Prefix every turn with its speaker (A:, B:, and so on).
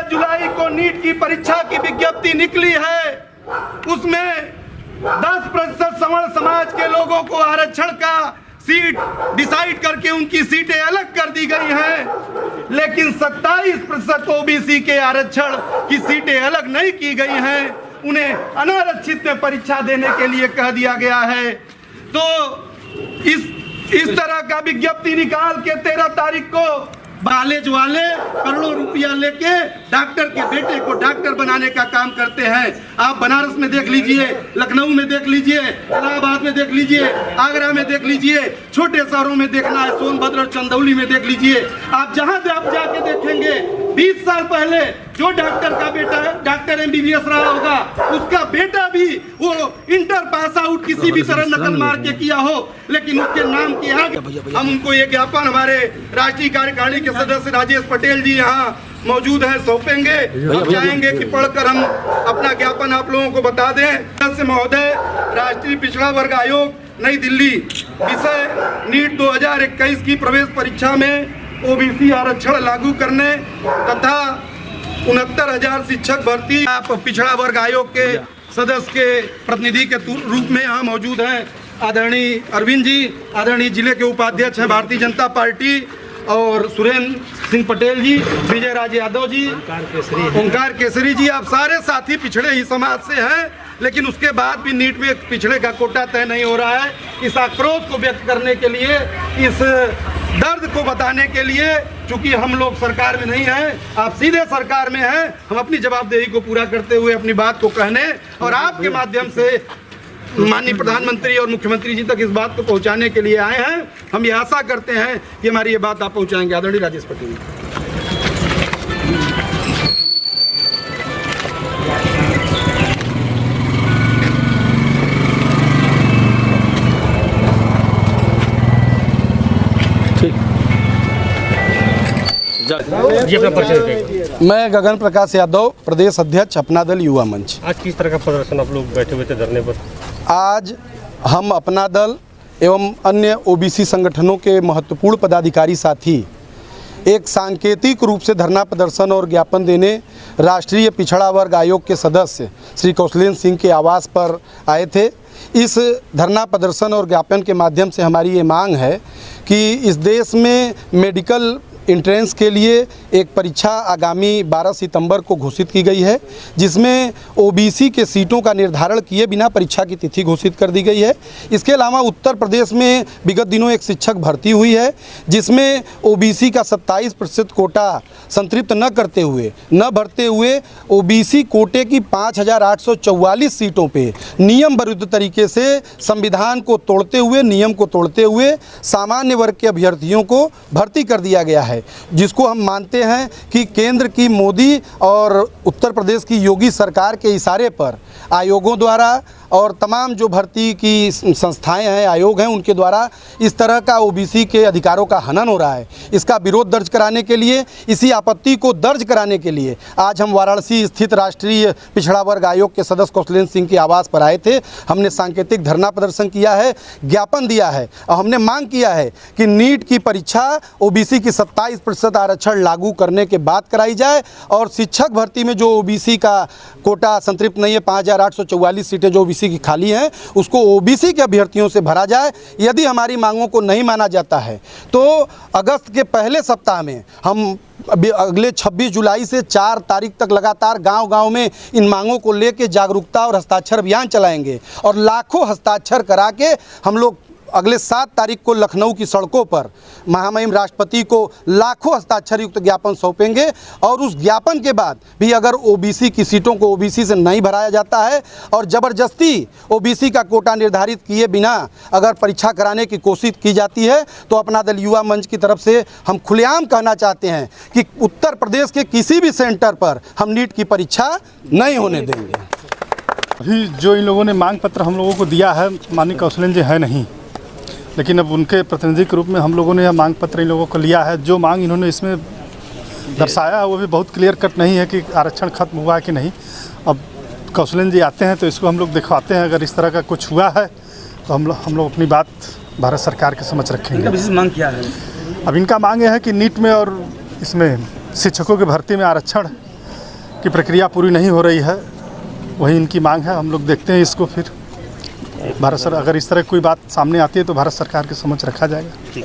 A: जुलाई को नीट की परीक्षा की विज्ञप्ति निकली है, उसमें 10% सवर्ण समाज के लोगों को आरक्षण का सीट डिसाइड करके उनकी सीटें अलग कर दी गई हैं, लेकिन 27% ओबीसी के आरक्षण की सीटें अलग नहीं की गई हैं। उन्हें अनारक्षित में परीक्षा देने के लिए कह दिया गया है। तो इस तरह का विज्ञप्ति निकाल के 13 तारीख को कॉलेज वाले करोड़ों रुपया लेके डॉक्टर के बेटे को डॉक्टर बनाने का काम करते हैं। आप बनारस में देख लीजिए, लखनऊ में देख लीजिए, इलाहाबाद में देख लीजिए, आगरा में देख लीजिए, छोटे शहरों में देखना है, सोनभद्र और चंदौली में देख लीजिए। आप जहां आप जाके देखेंगे 20 साल पहले जो डॉक्टर का बेटा डॉक्टर MBBS रहा होगा, उसका बेटा भी वो इंटर पास आउट किसी भी तरह नकल मार के किया हो, लेकिन उसके नाम के आगे हम उनको ये ज्ञापन हमारे राष्ट्रीय कार्यकारिणी के सदस्य राजेश पटेल जी यहाँ मौजूद है, सौंपेंगे। हम चाहेंगे कि पढ़कर हम अपना ज्ञापन आप लोगों को बता दें। सदस्य महोदय, राष्ट्रीय पिछड़ा वर्ग आयोग नई दिल्ली, विषय नीट 2021 की प्रवेश परीक्षा में ओबीसी आरक्षण लागू करने तथा 69,000 शिक्षक भर्ती। आप पिछड़ा वर्ग आयोग के सदस्य के प्रतिनिधि के रूप में यहाँ मौजूद हैं आदरणीय अरविंद जी, आदरणीय जिले के उपाध्यक्ष हैं भारतीय जनता पार्टी, और सुरेंद्र सिंह पटेल जी, विजय राज यादव जी, ओंकार केसरी जी। आप सारे साथी पिछड़े ही समाज से हैं, लेकिन उसके बाद भी नीट में पिछड़े का कोटा तय नहीं हो रहा है। इस आक्रोश को व्यक्त करने के लिए, इस दर्द को बताने के लिए, चूंकि हम लोग सरकार में नहीं हैं, आप सीधे सरकार में हैं, हम अपनी जवाबदेही को पूरा करते हुए अपनी बात को कहने और आपके माध्यम से माननीय प्रधानमंत्री और मुख्यमंत्री जी तक इस बात को पहुंचाने के लिए आए हैं। हम ये आशा करते हैं कि हमारी ये बात आप पहुंचाएंगे। आदरणीय राजेश पटेल।
B: मैं गगन प्रकाश यादव, प्रदेश अध्यक्ष अपना दल युवा मंच।
C: आज किस तरह का प्रदर्शन आप लोग बैठे हुए थे धरने पर?
B: आज हम अपना दल एवं अन्य ओबीसी संगठनों के महत्वपूर्ण पदाधिकारी साथी एक सांकेतिक रूप से धरना प्रदर्शन और ज्ञापन देने राष्ट्रीय पिछड़ा वर्ग आयोग के सदस्य श्री कौशलेंद्र सिंह के आवास पर आए थे। इस धरना प्रदर्शन और ज्ञापन के माध्यम से हमारी ये मांग है कि इस देश में मेडिकल एंट्रेंस के लिए एक परीक्षा आगामी 12 सितंबर को घोषित की गई है, जिसमें ओबीसी के सीटों का निर्धारण किए बिना परीक्षा की तिथि घोषित कर दी गई है। इसके अलावा उत्तर प्रदेश में विगत दिनों एक शिक्षक भर्ती हुई है, जिसमें ओबीसी का 27% कोटा संतृप्त न भरते हुए ओबीसी कोटे की 5,844 सीटों पे नियम विरुद्ध तरीके से संविधान को तोड़ते हुए, नियम को तोड़ते हुए सामान्य वर्ग के अभ्यर्थियों को भर्ती कर दिया गया है, जिसको हम मानते हैं कि केंद्र की मोदी और उत्तर प्रदेश की योगी सरकार के इशारे पर आयोगों द्वारा और तमाम जो भर्ती की संस्थाएं हैं, आयोग हैं, उनके द्वारा इस तरह का ओबीसी के अधिकारों का हनन हो रहा है। इसका विरोध दर्ज कराने के लिए, इसी आपत्ति को दर्ज कराने के लिए आज हम वाराणसी स्थित राष्ट्रीय पिछड़ा वर्ग आयोग के सदस्य कौशलेंद्र सिंह के आवास पर आए थे। हमने सांकेतिक धरना प्रदर्शन किया है, ज्ञापन दिया है और हमने मांग किया है कि नीट की परीक्षा ओबीसी की 27% आरक्षण लागू करने के बाद कराई जाए और शिक्षक भर्ती में जो ओबीसी का कोटा संतृप्त नहीं है, 5,844 सीटें जो ओबीसी ओबीसी की खाली हैं उसको ओबीसी के अभ्यर्थियों से भरा जाए। यदि हमारी मांगों को नहीं माना जाता है तो अगस्त के पहले सप्ताह में हम अगले 26 जुलाई से 4 तारीख तक लगातार गांव-गांव में इन मांगों को लेके जागरूकता और हस्ताक्षर अभियान चलाएंगे और लाखों हस्ताक्षर करा के हम लोग अगले 7 तारीख को लखनऊ की सड़कों पर महामहिम राष्ट्रपति को लाखों हस्ताक्षर युक्त ज्ञापन सौंपेंगे। और उस ज्ञापन के बाद भी अगर ओबीसी की सीटों को ओबीसी से नहीं भराया जाता है और ज़बरदस्ती ओबीसी का कोटा निर्धारित किए बिना अगर परीक्षा कराने की कोशिश की जाती है तो अपना दल युवा मंच की तरफ से हम खुलेआम कहना चाहते हैं कि उत्तर प्रदेश के किसी भी सेंटर पर हम नीट की परीक्षा नहीं होने देंगे।
D: अभी जो इन लोगों ने मांग पत्र हम लोगों को दिया है, माननीय कौशलेंद्र जी है नहीं, लेकिन अब उनके प्रतिनिधि के रूप में हम लोगों ने यह मांग पत्र इन लोगों को लिया है। जो मांग इन्होंने इसमें दर्शाया है वो भी बहुत क्लियर कट नहीं है कि आरक्षण खत्म हुआ है कि नहीं। अब कौशलेंद्र जी आते हैं तो इसको हम लोग दिखवाते हैं, अगर इस तरह का कुछ हुआ है तो हम लोग अपनी बात भारत सरकार के समक्ष रखेंगे।
E: विशेष मांग क्या है?
D: अब इनका मांग यह है कि नीट में और इसमें शिक्षकों की भर्ती में आरक्षण की प्रक्रिया पूरी नहीं हो रही है, वही इनकी मांग है। हम लोग देखते हैं इसको, फिर भारत सरकार अगर इस तरह कोई बात सामने आती है तो भारत सरकार के समक्ष रखा जाएगा।